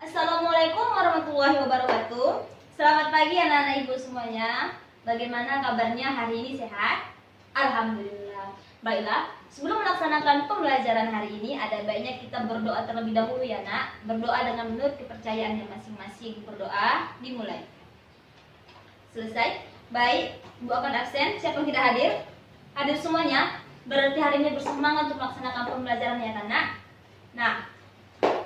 Assalamualaikum warahmatullahi wabarakatuh. Selamat pagi anak-anak ibu semuanya. Bagaimana kabarnya hari ini, sehat? Alhamdulillah. Baiklah, sebelum melaksanakan pembelajaran hari ini, ada baiknya kita berdoa terlebih dahulu ya nak. Berdoa dengan menurut kepercayaannya masing-masing. Berdoa, dimulai. Selesai. Baik, ibu akan absen. Siapa yang tidak hadir? Hadir semuanya. Berarti hari ini bersemangat untuk melaksanakan pembelajaran ya nak. Nah,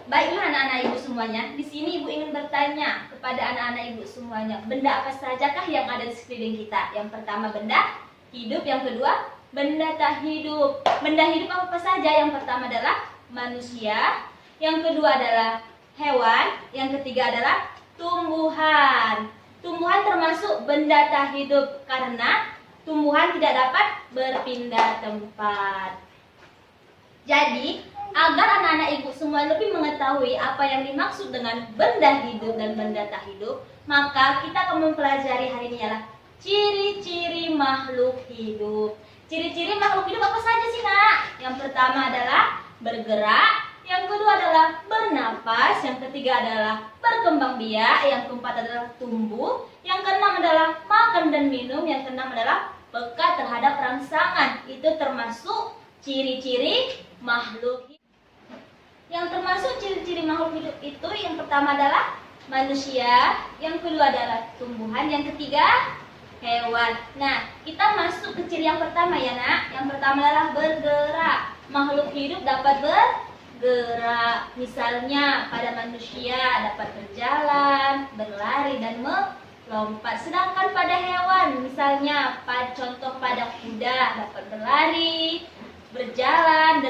baiklah anak-anak ibu semuanya. Di sini ibu ingin bertanya kepada anak-anak ibu semuanya, benda apa sajakah yang ada di sekeliling kita? Yang pertama benda hidup, yang kedua benda tak hidup. Benda hidup apa saja? Yang pertama adalah manusia, yang kedua adalah hewan, yang ketiga adalah tumbuhan. Tumbuhan termasuk benda tak hidup karena tumbuhan tidak dapat berpindah tempat. Jadi, agar anak-anak ibu semua lebih mengetahui apa yang dimaksud dengan benda hidup dan benda tak hidup, maka kita akan mempelajari hari ini adalah ciri-ciri makhluk hidup. Ciri-ciri makhluk hidup apa saja sih nak? Yang pertama adalah bergerak, yang kedua adalah bernapas, yang ketiga adalah berkembang biak, yang keempat adalah tumbuh, yang keenam adalah makan dan minum, yang keenam adalah peka terhadap rangsangan. Itu termasuk ciri-ciri makhluk hidup. Yang termasuk ciri-ciri makhluk hidup itu yang pertama adalah manusia, yang kedua adalah tumbuhan, yang ketiga hewan. Nah, kita masuk ke ciri yang pertama ya nak. Yang pertama adalah bergerak. Makhluk hidup dapat bergerak. Misalnya pada manusia dapat berjalan, berlari dan melompat. Sedangkan pada hewan, misalnya contoh pada kuda dapat berlari, berjalan,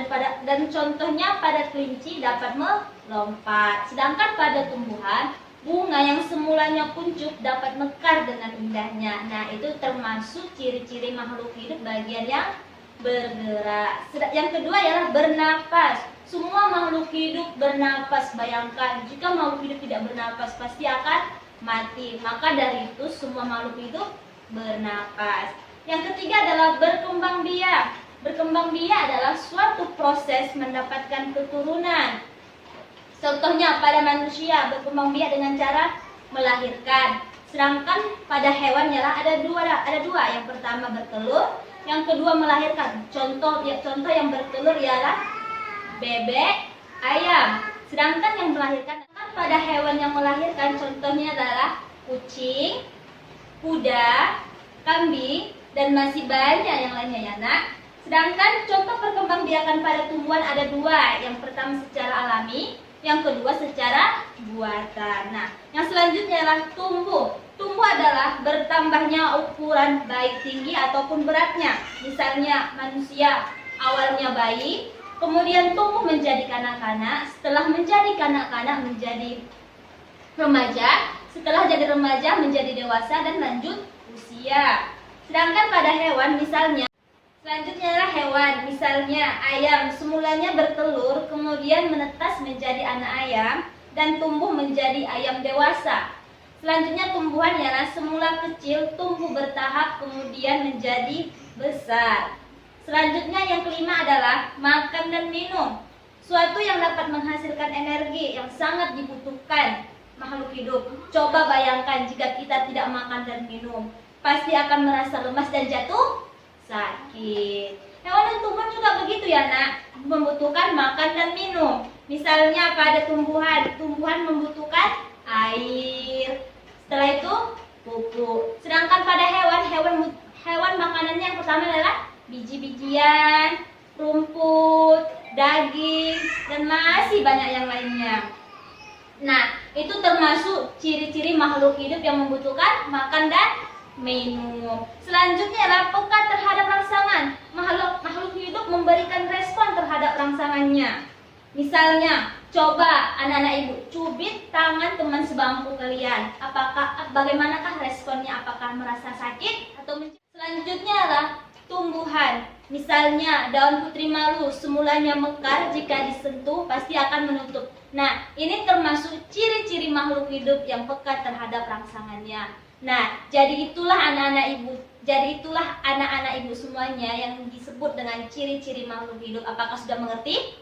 dan contohnya pada kelinci dapat melompat. Sedangkan pada tumbuhan, bunga yang semulanya kuncup dapat mekar dengan indahnya. Nah, itu termasuk ciri-ciri makhluk hidup bagian yang bergerak. Yang kedua ialah bernapas. Semua makhluk hidup bernapas. Bayangkan, jika makhluk hidup tidak bernapas pasti akan mati. Maka dari itu semua makhluk hidup bernapas. Yang ketiga adalah berkembang biak. Berkembang biak adalah suatu proses mendapatkan keturunan. Contohnya pada manusia berkembang biak dengan cara melahirkan. Sedangkan pada hewan ada dua. Yang pertama bertelur, yang kedua melahirkan. Contoh yang bertelur ialah bebek, ayam. Sedangkan yang melahirkan pada hewan yang melahirkan contohnya adalah kucing, kuda, kambing, dan masih banyak yang lainnya ya nak. Sedangkan contoh perkembangbiakan pada tumbuhan ada dua. Yang pertama secara alami, yang kedua secara buatan. Nah, yang selanjutnya adalah tumbuh. Tumbuh adalah bertambahnya ukuran baik tinggi ataupun beratnya. Misalnya manusia awalnya bayi, kemudian tumbuh menjadi kanak-kanak, setelah menjadi kanak-kanak menjadi remaja, setelah jadi remaja menjadi dewasa dan lanjut usia. Sedangkan pada hewan misalnya, selanjutnya adalah hewan, misalnya ayam, semulanya bertelur, kemudian menetas menjadi anak ayam dan tumbuh menjadi ayam dewasa. Selanjutnya tumbuhan ialah semula kecil, tumbuh bertahap, kemudian menjadi besar. Selanjutnya yang kelima adalah makan dan minum. Suatu yang dapat menghasilkan energi yang sangat dibutuhkan makhluk hidup. Coba bayangkan jika kita tidak makan dan minum, pasti akan merasa lemas dan jatuh sakit. Hewan dan tumbuhan juga begitu ya nak, membutuhkan makan dan minum. Misalnya pada tumbuhan membutuhkan air, setelah itu pupuk. Sedangkan pada hewan makanannya yang pertama adalah biji-bijian, rumput, daging, dan masih banyak yang lainnya. Nah, itu termasuk ciri-ciri makhluk hidup yang membutuhkan makan dan minum. Selanjutnya adalah peka terhadap rangsangan. Makhluk hidup memberikan respon terhadap rangsangannya. Misalnya, coba anak-anak ibu cubit tangan teman sebangku kalian. Bagaimanakah responnya? Apakah merasa sakit atau selanjutnya adalah tumbuhan. Misalnya daun putri malu semulanya mekar, jika disentuh pasti akan menutup. Nah, ini termasuk ciri-ciri makhluk hidup yang peka terhadap rangsangannya. Nah, jadi itulah anak-anak ibu semuanya yang disebut dengan ciri-ciri makhluk hidup. Apakah sudah mengerti?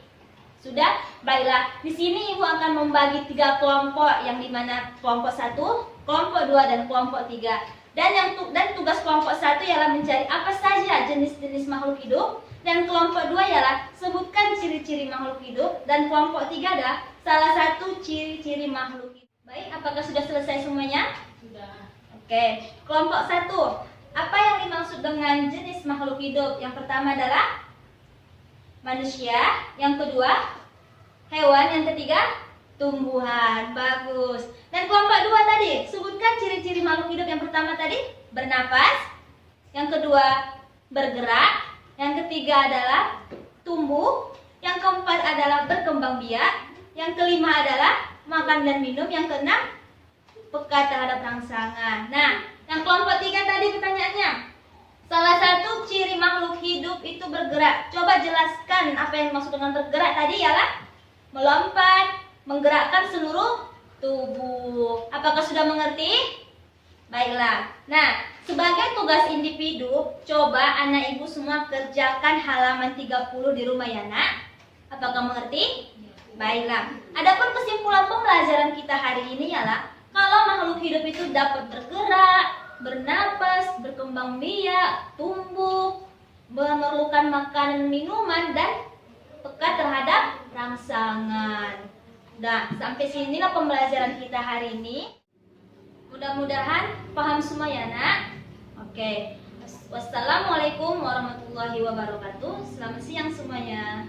Sudah? Baiklah, di sini Ibu akan membagi 3 kelompok, yang dimana kelompok 1, kelompok 2, dan kelompok 3. Dan tugas kelompok 1 ialah mencari apa saja jenis-jenis makhluk hidup, dan kelompok 2 ialah sebutkan ciri-ciri makhluk hidup, dan kelompok 3 adalah salah satu ciri-ciri makhluk hidup. Baik, apakah sudah selesai semuanya? Sudah. Oke, kelompok 1. Apa yang dimaksud dengan jenis makhluk hidup? Yang pertama adalah manusia, yang kedua hewan, yang ketiga tumbuhan. Bagus. Dan kelompok 2 tadi, sebutkan ciri-ciri makhluk hidup. Yang pertama tadi bernapas, yang kedua bergerak, yang ketiga adalah tumbuh, yang keempat adalah berkembang biak, yang kelima adalah makan dan minum, yang keenam peka terhadap rangsangan. Nah, yang kelompok 3 tadi pertanyaannya, salah satu ciri makhluk hidup itu bergerak. Coba jelaskan apa yang dimaksud dengan bergerak tadi, ialah melompat, menggerakkan seluruh tubuh. Apakah sudah mengerti? Baiklah. Nah, sebagai tugas individu, coba anak ibu semua kerjakan halaman 30 di rumah ya, Nak. Apakah mengerti? Baiklah. Adapun kesimpulan pembelajaran kita hari ini ialah kalau makhluk hidup itu dapat bergerak, bernapas, berkembang biak, tumbuh, memerlukan makanan, minuman, dan peka terhadap rangsangan. Nah, sampai sinilah pembelajaran kita hari ini. Mudah-mudahan paham semua ya, Nak. Oke. Wassalamualaikum warahmatullahi wabarakatuh. Selamat siang semuanya.